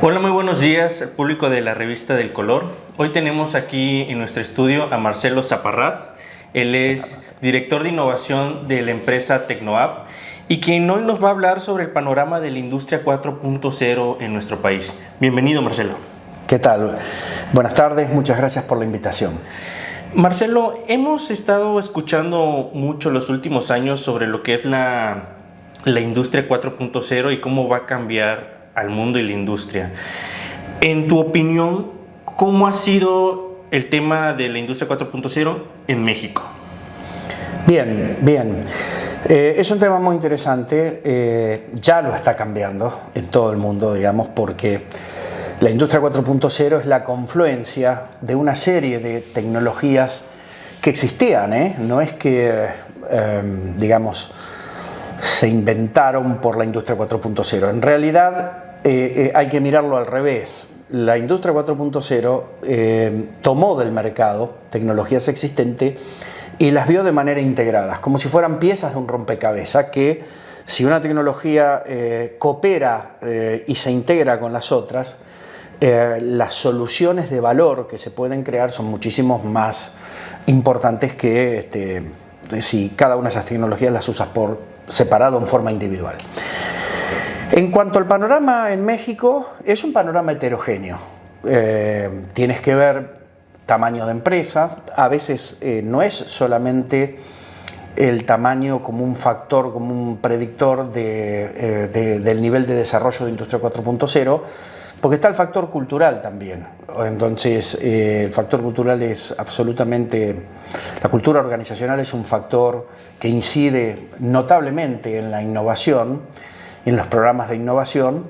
Hola, muy buenos días, público de la revista del Color. Hoy tenemos aquí en nuestro estudio a Marcelo Zaparrat. Él es director de innovación de la empresa Tecnoapp y quien hoy nos va a hablar sobre el panorama de la industria 4.0 en nuestro país. Bienvenido, Marcelo. ¿Qué tal? Buenas tardes, muchas gracias por la invitación. Marcelo, hemos estado escuchando mucho los últimos años sobre lo que es la industria 4.0 y cómo va a cambiar al mundo y la industria. En tu opinión, ¿cómo ha sido el tema de la industria 4.0 en México? Bien. Es un tema muy interesante. Ya lo está cambiando en todo el mundo, digamos, porque la industria 4.0 es la confluencia de una serie de tecnologías que existían, No es que, digamos, se inventaron por la industria 4.0. En realidad, hay que mirarlo al revés. La industria 4.0 tomó del mercado tecnologías existentes y las vio de manera integradas, como si fueran piezas de un rompecabezas que, si una tecnología coopera y se integra con las otras, las soluciones de valor que se pueden crear son muchísimo más importantes que si cada una de esas tecnologías las usas por separado en forma individual. En cuanto al panorama en México, es un panorama heterogéneo. Tienes que ver tamaño de empresas. A veces no es solamente el tamaño como un factor, como un predictor del nivel de desarrollo de Industria 4.0, porque está el factor cultural también. Entonces, el factor cultural es absolutamente... La cultura organizacional es un factor que incide notablemente en la innovación, en los programas de innovación,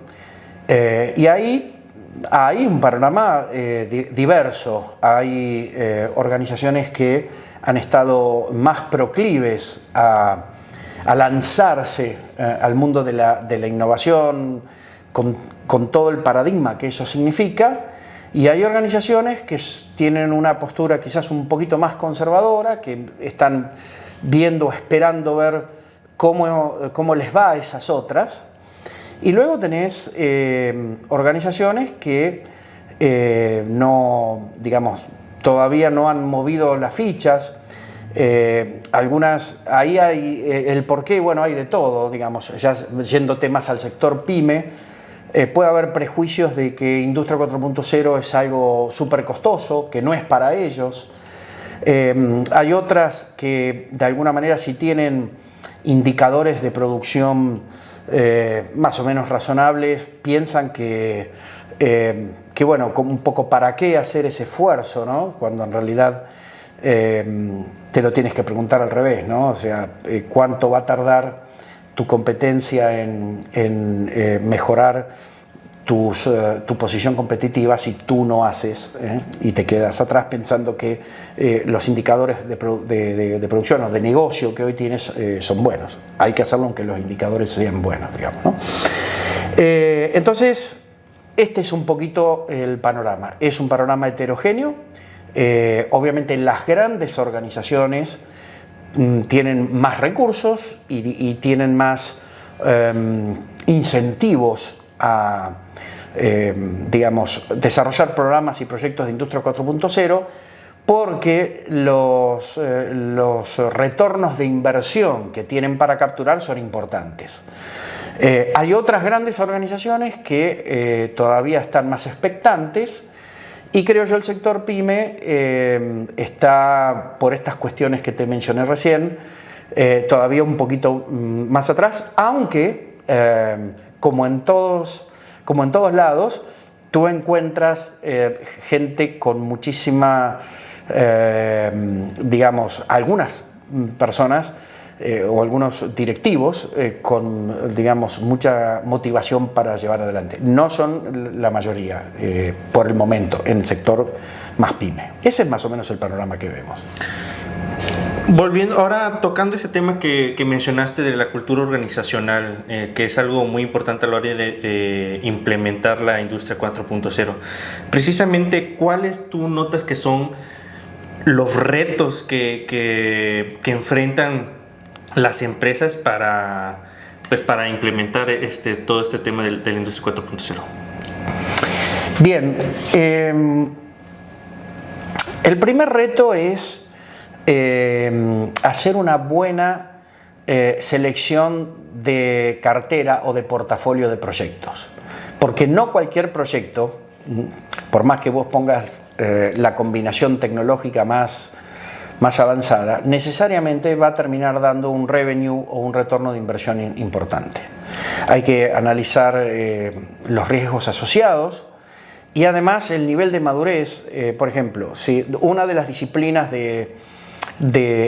y ahí hay un panorama diverso. Hay organizaciones que han estado más proclives a lanzarse al mundo de la innovación con todo el paradigma que eso significa, y hay organizaciones que tienen una postura quizás un poquito más conservadora, que están viendo, esperando ver cómo les va a esas otras. Y luego tenés organizaciones que no, digamos, todavía no han movido las fichas. Algunas, ahí hay el porqué, bueno, hay de todo, digamos, ya yéndote más al sector pyme. Puede haber prejuicios de que Industria 4.0 es algo súper costoso, que no es para ellos. Hay otras que de alguna manera, si tienen indicadores de producción más o menos razonables, piensan que bueno, un poco para qué hacer ese esfuerzo, ¿no? Cuando en realidad te lo tienes que preguntar al revés, ¿no? O sea, ¿cuánto va a tardar tu competencia en mejorar tu posición competitiva si tú no haces y te quedas atrás pensando que los indicadores de producción o de negocio que hoy tienes son buenos? Hay que hacerlo aunque los indicadores sean buenos, digamos, ¿no? Entonces, este es un poquito el panorama. Es un panorama heterogéneo. Obviamente las grandes organizaciones tienen más recursos y tienen más incentivos a, digamos, desarrollar programas y proyectos de Industria 4.0, porque los retornos de inversión que tienen para capturar son importantes. Hay otras grandes organizaciones que todavía están más expectantes. Y creo yo el sector PYME está, por estas cuestiones que te mencioné recién, todavía un poquito más atrás, aunque como en todos lados, tú encuentras gente con muchísima, digamos, algunas personas o algunos directivos con, digamos, mucha motivación para llevar adelante. No son la mayoría, por el momento, en el sector más pyme. Ese es más o menos el panorama que vemos. Volviendo, ahora tocando ese tema que mencionaste de la cultura organizacional, que es algo muy importante a la hora de implementar la industria 4.0. Precisamente, ¿cuáles tú notas que son los retos que enfrentan las empresas para implementar todo este tema de la industria 4.0? Bien, el primer reto es hacer una buena selección de cartera o de portafolio de proyectos, porque no cualquier proyecto, por más que vos pongas la combinación tecnológica más avanzada, necesariamente va a terminar dando un revenue o un retorno de inversión importante. Hay que analizar los riesgos asociados y además el nivel de madurez. Por ejemplo, si una de las disciplinas de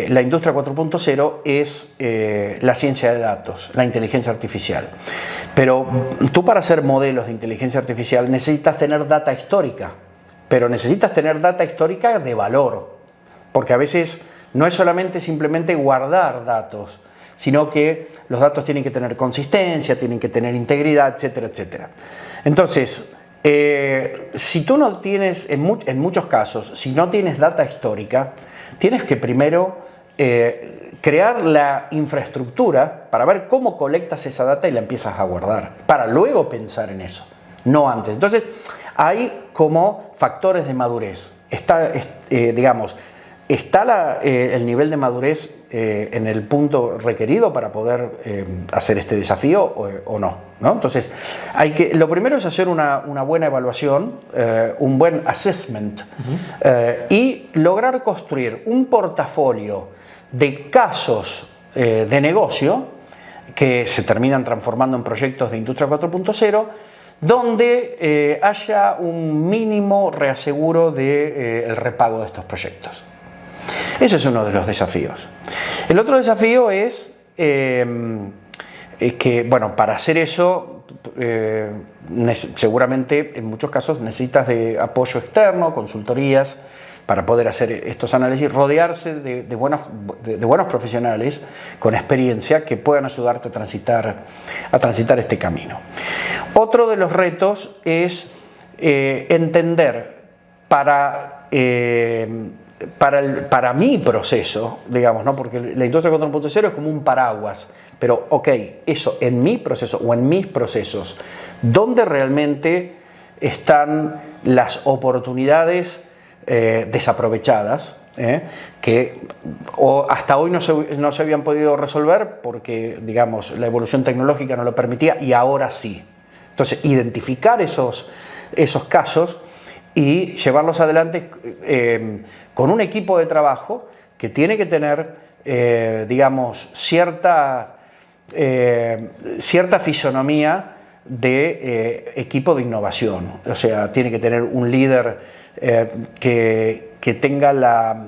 la industria 4.0 es la ciencia de datos, la inteligencia artificial. Pero tú, para hacer modelos de inteligencia artificial, necesitas tener data histórica, pero necesitas tener data histórica de valor, porque a veces no es solamente simplemente guardar datos, sino que los datos tienen que tener consistencia, tienen que tener integridad, etcétera, etcétera. Entonces, si tú no tienes, en muchos casos, si no tienes data histórica, tienes que primero crear la infraestructura para ver cómo colectas esa data y la empiezas a guardar, para luego pensar en eso, no antes. Entonces, hay como factores de madurez. Está el nivel de madurez en el punto requerido para poder hacer este desafío o no, ¿no? Entonces, lo primero es hacer una buena evaluación, un buen assessment, y lograr construir un portafolio de casos de negocio que se terminan transformando en proyectos de Industria 4.0, donde haya un mínimo reaseguro del repago de estos proyectos. Ese es uno de los desafíos. El otro desafío es que, bueno, para hacer eso, seguramente en muchos casos necesitas de apoyo externo, consultorías, para poder hacer estos análisis, rodearse de buenos profesionales con experiencia que puedan ayudarte a transitar este camino. Otro de los retos es entender para mi proceso, digamos, ¿no? Porque la industria 4.0 es como un paraguas, pero ok, eso en mi proceso o en mis procesos, ¿dónde realmente están las oportunidades desaprovechadas, que hasta hoy no se habían podido resolver porque, digamos, la evolución tecnológica no lo permitía y ahora sí? Entonces, identificar esos casos y llevarlos adelante con un equipo de trabajo que tiene que tener, digamos, cierta fisonomía de equipo de innovación. O sea, tiene que tener un líder que tenga la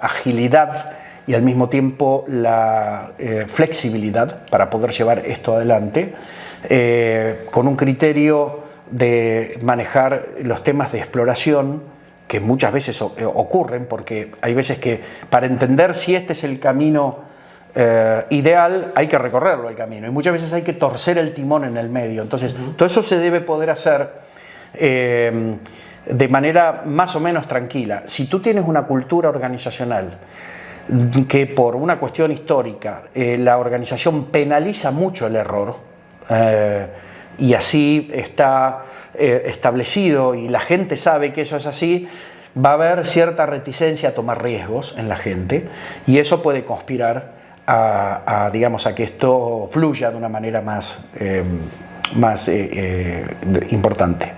agilidad y al mismo tiempo la flexibilidad para poder llevar esto adelante, con un criterio de manejar los temas de exploración que muchas veces ocurren, porque hay veces que para entender si este es el camino ideal hay que recorrerlo el camino y muchas veces hay que torcer el timón en el medio. Entonces, todo eso se debe poder hacer de manera más o menos tranquila. Si tú tienes una cultura organizacional que por una cuestión histórica la organización penaliza mucho el error, y así está establecido y la gente sabe que eso es así, va a haber cierta reticencia a tomar riesgos en la gente y eso puede conspirar a que esto fluya de una manera más importante.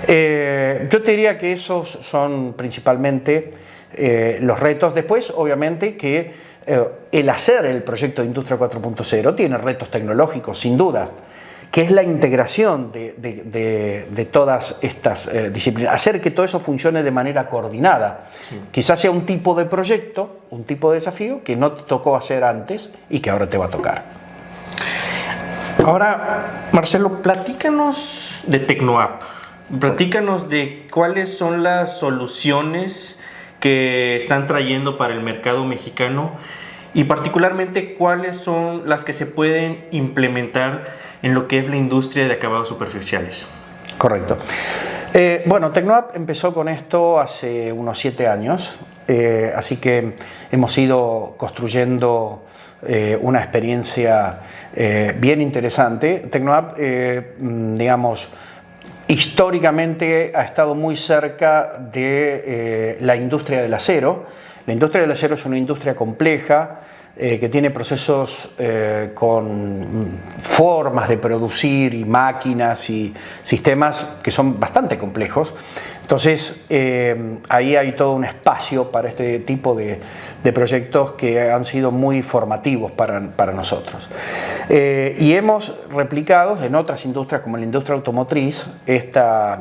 Yo te diría que esos son principalmente los retos. Después, obviamente, que el hacer el proyecto de Industria 4.0 tiene retos tecnológicos, sin duda, que es la integración de todas estas disciplinas, hacer que todo eso funcione de manera coordinada. Sí. Quizás sea un tipo de proyecto, un tipo de desafío que no te tocó hacer antes y que ahora te va a tocar. Ahora, Marcelo, platícanos de Tecnoapp. Platícanos de cuáles son las soluciones que están trayendo para el mercado mexicano y particularmente cuáles son las que se pueden implementar en lo que es la industria de acabados superficiales. Correcto. Bueno, Tecnoapp empezó con esto hace unos 7 años, así que hemos ido construyendo una experiencia bien interesante. Tecnoapp, digamos, históricamente ha estado muy cerca de la industria del acero. La industria del acero es una industria compleja, que tiene procesos con formas de producir y máquinas y sistemas que son bastante complejos. Entonces, ahí hay todo un espacio para este tipo de proyectos que han sido muy formativos para nosotros. Y hemos replicado en otras industrias, como la industria automotriz, estas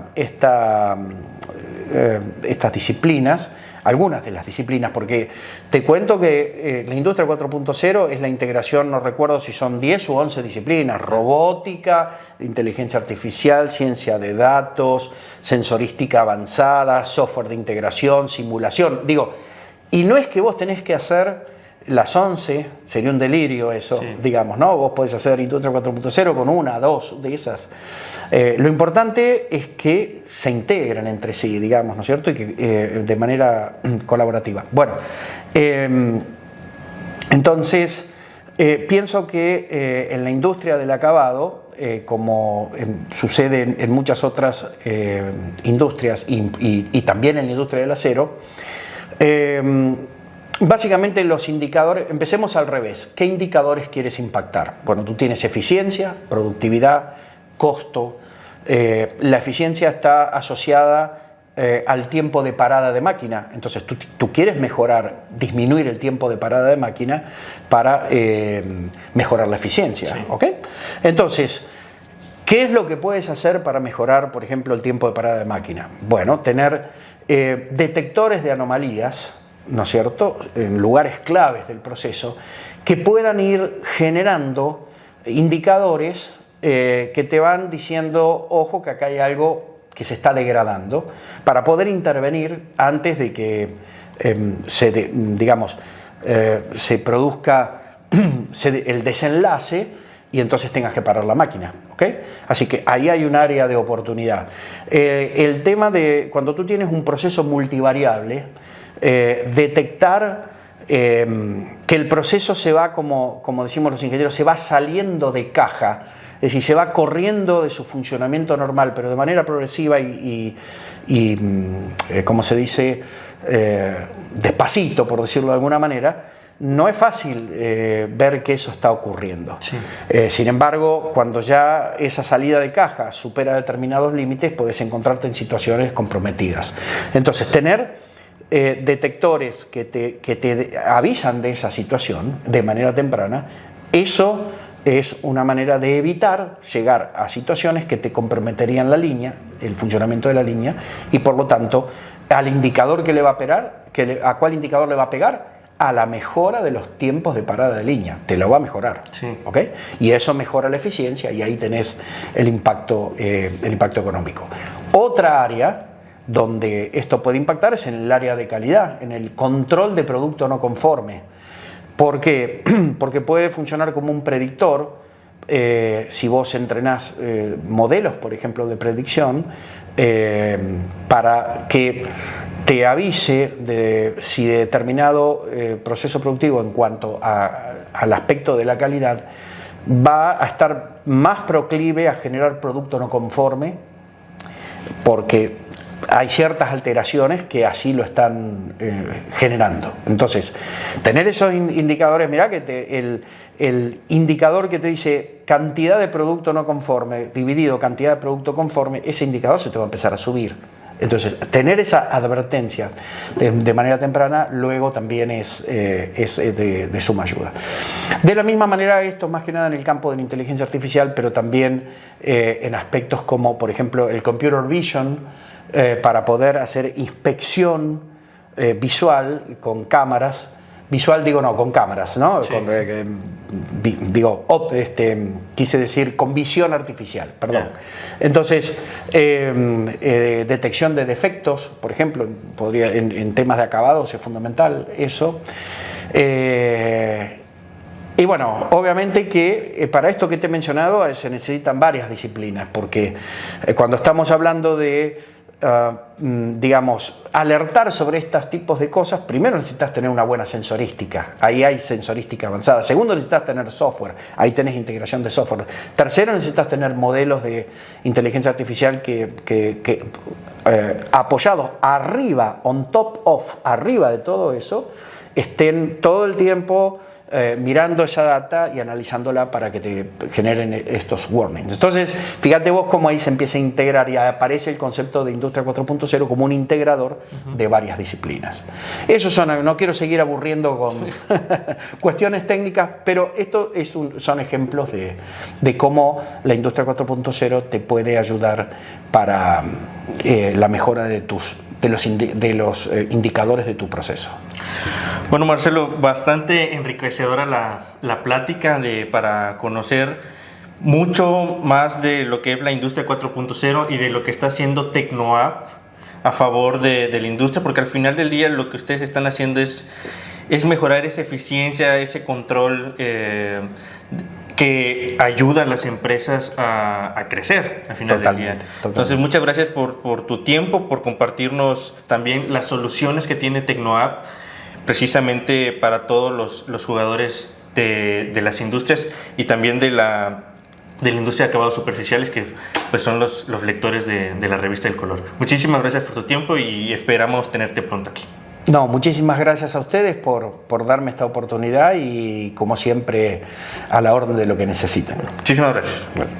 disciplinas, algunas de las disciplinas, porque te cuento que la industria 4.0 es la integración, no recuerdo si son 10 u 11 disciplinas: robótica, inteligencia artificial, ciencia de datos, sensorística avanzada, software de integración, simulación. Digo, y no es que vos tenés que hacer las 11, sería un delirio eso, sí, digamos, ¿no? Vos podés hacer industria 4.0 con una, dos de esas. Lo importante es que se integren entre sí, digamos, ¿no es cierto? Y que de manera colaborativa. Bueno, entonces, pienso que en la industria del acabado, como sucede en muchas otras industrias y también en la industria del acero, básicamente los indicadores, empecemos al revés. ¿Qué indicadores quieres impactar? Bueno, tú tienes eficiencia, productividad, costo. La eficiencia está asociada al tiempo de parada de máquina. Entonces tú quieres mejorar, disminuir el tiempo de parada de máquina para mejorar la eficiencia. Sí. ¿Okay? Entonces, ¿qué es lo que puedes hacer para mejorar, por ejemplo, el tiempo de parada de máquina? Bueno, tener detectores de anomalías, ¿no es cierto?, en lugares claves del proceso, que puedan ir generando indicadores que te van diciendo, ojo, que acá hay algo que se está degradando, para poder intervenir antes de que se produzca el desenlace y entonces tengas que parar la máquina. ¿Okay? Así que ahí hay un área de oportunidad. El tema de cuando tú tienes un proceso multivariable, detectar que el proceso se va, como decimos los ingenieros, se va saliendo de caja, es decir, se va corriendo de su funcionamiento normal, pero de manera progresiva y como se dice, despacito, por decirlo de alguna manera. No es fácil ver que eso está ocurriendo. Sí. Sin embargo, cuando ya esa salida de caja supera determinados límites, puedes encontrarte en situaciones comprometidas. Entonces, tener detectores que te avisan de esa situación de manera temprana, eso es una manera de evitar llegar a situaciones que te comprometerían la línea, el funcionamiento de la línea, y por lo tanto, al indicador que le va a pegar, ¿a cuál indicador le va a pegar? A la mejora de los tiempos de parada de línea, te lo va a mejorar. Sí. ¿Okay? Y eso mejora la eficiencia y ahí tenés el impacto económico. Otra área donde esto puede impactar es en el área de calidad, en el control de producto no conforme. ¿Por qué? Porque puede funcionar como un predictor. Si vos entrenás modelos, por ejemplo, de predicción, para que te avise de si determinado proceso productivo en cuanto al aspecto de la calidad va a estar más proclive a generar producto no conforme, porque hay ciertas alteraciones que así lo están generando. Entonces, tener esos indicadores, mirá que el indicador que te dice cantidad de producto no conforme dividido cantidad de producto conforme, ese indicador se te va a empezar a subir. Entonces, tener esa advertencia de manera temprana luego también es de suma ayuda. De la misma manera, esto más que nada en el campo de la inteligencia artificial, pero también en aspectos como, por ejemplo, el computer vision, para poder hacer inspección visual con cámaras. Visual digo no, con cámaras, ¿no? Sí. Quise decir con visión artificial, perdón. Yeah. Entonces, detección de defectos, por ejemplo, en temas de acabados es fundamental eso. Y bueno, obviamente que para esto que te he mencionado se necesitan varias disciplinas, porque cuando estamos hablando de digamos, alertar sobre estos tipos de cosas, primero necesitas tener una buena sensorística. Ahí hay sensorística avanzada. Segundo, necesitas tener software. Ahí tenés integración de software. Tercero, necesitas tener modelos de inteligencia artificial que apoyados arriba, on top of, arriba de todo eso, estén todo el tiempo mirando esa data y analizándola para que te generen estos warnings. Entonces, fíjate vos cómo ahí se empieza a integrar y aparece el concepto de Industria 4.0 como un integrador de varias disciplinas. Esos son, no quiero seguir aburriendo con cuestiones técnicas, pero esto son ejemplos de cómo la Industria 4.0 te puede ayudar para la mejora de los indicadores de tu proceso. Bueno, Marcelo, bastante enriquecedora la plática para conocer mucho más de lo que es la industria 4.0 y de lo que está haciendo Tecnoapp a favor de la industria, porque al final del día lo que ustedes están haciendo es mejorar esa eficiencia, ese control que ayuda a las empresas a crecer al final del día. Entonces, muchas gracias por tu tiempo, por compartirnos también las soluciones que tiene Tecnoapp precisamente para todos los jugadores de las industrias y también de la industria de acabados superficiales, que pues son los lectores de la revista El Color. Muchísimas gracias por tu tiempo y esperamos tenerte pronto aquí. No, muchísimas gracias a ustedes por darme esta oportunidad y como siempre a la orden de lo que necesiten. Muchísimas gracias. Bueno.